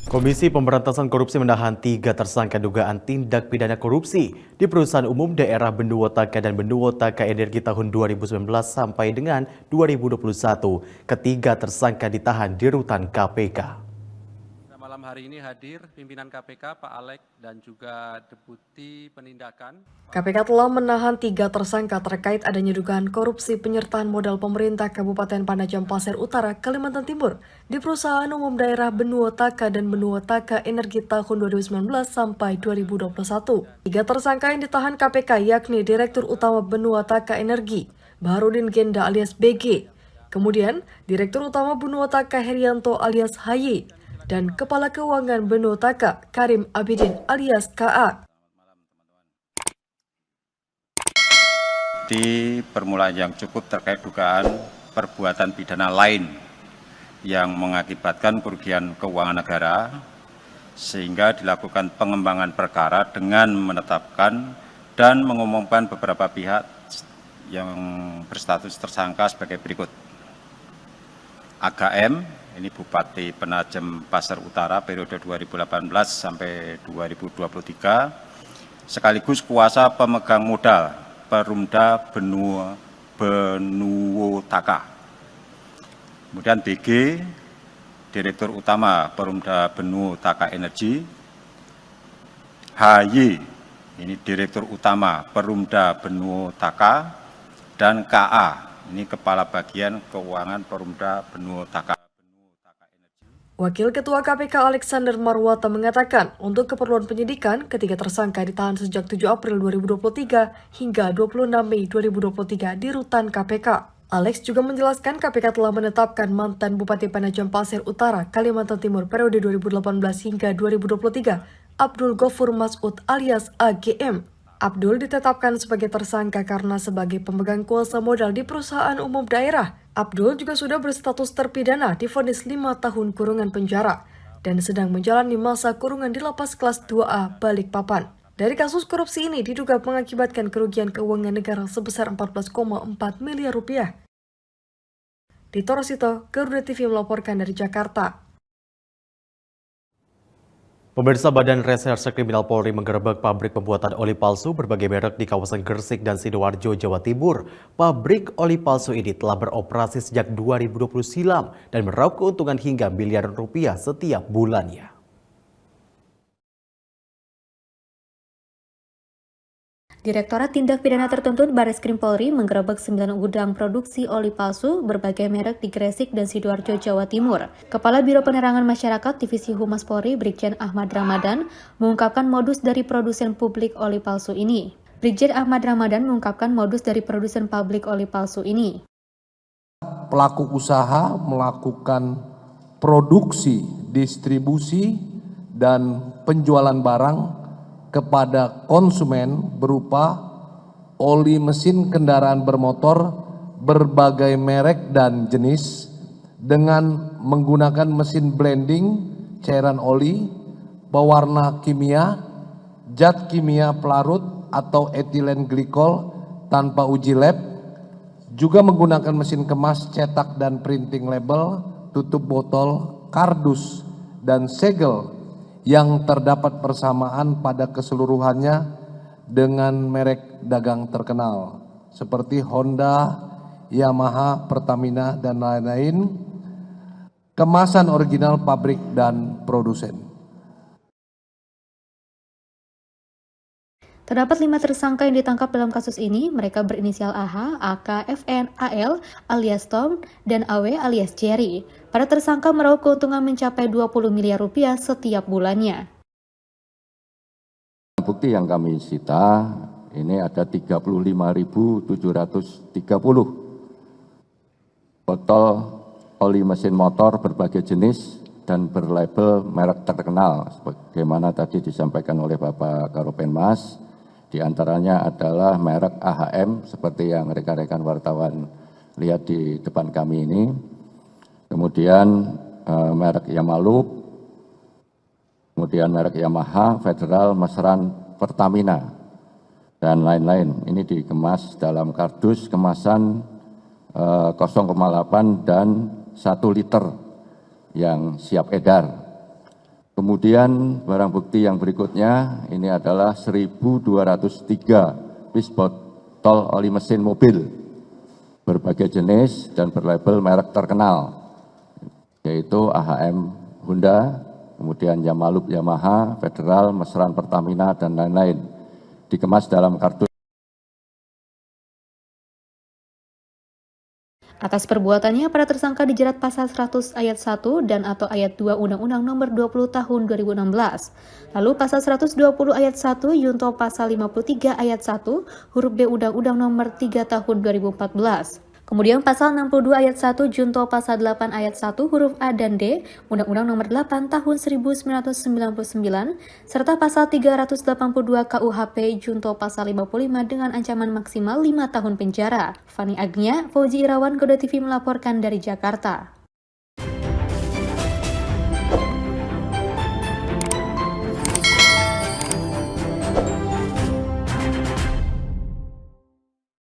Komisi Pemberantasan Korupsi menahan 3 tersangka dugaan tindak pidana korupsi di perusahaan umum daerah Benua Taka dan Benua Taka Energi tahun 2019 sampai dengan 2021. Ketiga tersangka ditahan di rutan KPK. Malam hari ini hadir pimpinan KPK Pak Alex dan juga Deputi Penindakan. KPK telah menahan 3 tersangka terkait adanya dugaan korupsi penyertaan modal pemerintah Kabupaten Panajam Pasir Utara, Kalimantan Timur di perusahaan umum daerah Benua Taka dan Benua Taka Energi tahun 2019 sampai 2021. 3 tersangka yang ditahan KPK yakni Direktur Utama Benua Taka Energi, Baharudin Genda alias BG, kemudian Direktur Utama Benua Taka Herianto alias HY, dan Kepala Keuangan Benua Taka Karim Abidin alias KA. Di permulaan yang cukup terkait dugaan perbuatan pidana lain yang mengakibatkan kerugian keuangan negara, sehingga dilakukan pengembangan perkara dengan menetapkan dan mengumumkan beberapa pihak yang berstatus tersangka sebagai berikut. AGM, ini Bupati Penajam Pasir Utara periode 2018 sampai 2023, sekaligus kuasa pemegang modal Perumda Benua Taka. Kemudian BG, Direktur Utama Perumda Benua Taka Energi. HY, ini Direktur Utama Perumda Benua Taka. Dan KA, ini Kepala Bagian Keuangan Perumda Benua Taka. Wakil Ketua KPK Alexander Marwata mengatakan untuk keperluan penyidikan, ketiga tersangka ditahan sejak 7 April 2023 hingga 26 Mei 2023 di rutan KPK. Alex juga menjelaskan KPK telah menetapkan mantan Bupati Panajam Pasir Utara, Kalimantan Timur periode 2018 hingga 2023, Abdul Ghafur Mas'ud alias AGM. Abdul ditetapkan sebagai tersangka karena sebagai pemegang kuasa modal di perusahaan umum daerah. Abdul juga sudah berstatus terpidana divonis 5 tahun kurungan penjara dan sedang menjalani masa kurungan di lapas kelas 2A Balikpapan. Dari kasus korupsi ini diduga mengakibatkan kerugian keuangan negara sebesar 14,4 miliar rupiah. Dito Rosito, Garuda TV melaporkan dari Jakarta. Pemirsa, Badan Reserse Kriminal Polri menggerebek pabrik pembuatan oli palsu berbagai merek di kawasan Gresik dan Sidoarjo, Jawa Timur. Pabrik oli palsu ini telah beroperasi sejak 2020 silam dan meraup keuntungan hingga miliaran rupiah setiap bulannya. Direktorat Tindak Pidana Tertuntut Barreskrim Polri menggerebek 9 gudang produksi oli palsu berbagai merek di Gresik dan Sidoarjo, Jawa Timur. Kepala Biro Penerangan Masyarakat Divisi Humas Polri, Brigjen Ahmad Ramadan, mengungkapkan modus dari produsen publik oli palsu ini. Brigjen Ahmad Ramadan mengungkapkan modus dari produsen publik oli palsu ini. Pelaku usaha melakukan produksi, distribusi, dan penjualan barang kepada konsumen berupa oli mesin kendaraan bermotor berbagai merek dan jenis dengan menggunakan mesin blending cairan oli, pewarna kimia, zat kimia pelarut atau etilen glikol tanpa uji lab, juga menggunakan mesin kemas, cetak dan printing label, tutup botol, kardus, dan segel yang terdapat persamaan pada keseluruhannya dengan merek dagang terkenal seperti Honda, Yamaha, Pertamina, dan lain-lain, kemasan original pabrik dan produsen. Terdapat 5 tersangka yang ditangkap dalam kasus ini. Mereka berinisial AH, AK, FN, AL alias Tom, dan AW alias Jerry. Para tersangka meraup keuntungan mencapai 20 miliar rupiah setiap bulannya. Bukti yang kami sita ini ada 35.730 botol oli mesin motor berbagai jenis dan berlabel merek terkenal, sebagaimana tadi disampaikan oleh Bapak Karopenmas. Di antaranya adalah merek AHM seperti yang rekan-rekan wartawan lihat di depan kami ini. Kemudian merek Yamalup, kemudian merek Yamaha, Federal, Mesran, Pertamina, dan lain-lain. Ini dikemas dalam kardus kemasan 0,8 dan 1 liter yang siap edar. Kemudian barang bukti yang berikutnya ini adalah 1.203 piece botol oli mesin mobil berbagai jenis dan berlabel merek terkenal, yaitu AHM Honda, kemudian Yamalub Yamaha, Federal, Mesran Pertamina, dan lain-lain, dikemas dalam kartu. Atas perbuatannya, para tersangka dijerat pasal 100 ayat 1 dan atau ayat 2 Undang-Undang Nomor 20 Tahun 2016. Lalu pasal 120 ayat 1 Yunto pasal 53 ayat 1 huruf B Undang-Undang Nomor 3 Tahun 2014. Kemudian pasal 62 ayat 1 Junto pasal 8 ayat 1 huruf A dan D Undang-Undang Nomor 8 Tahun 1999 serta pasal 382 KUHP Junto pasal 55 dengan ancaman maksimal 5 tahun penjara. Fani Agnia, Fauzi Irawan, Koda TV melaporkan dari Jakarta.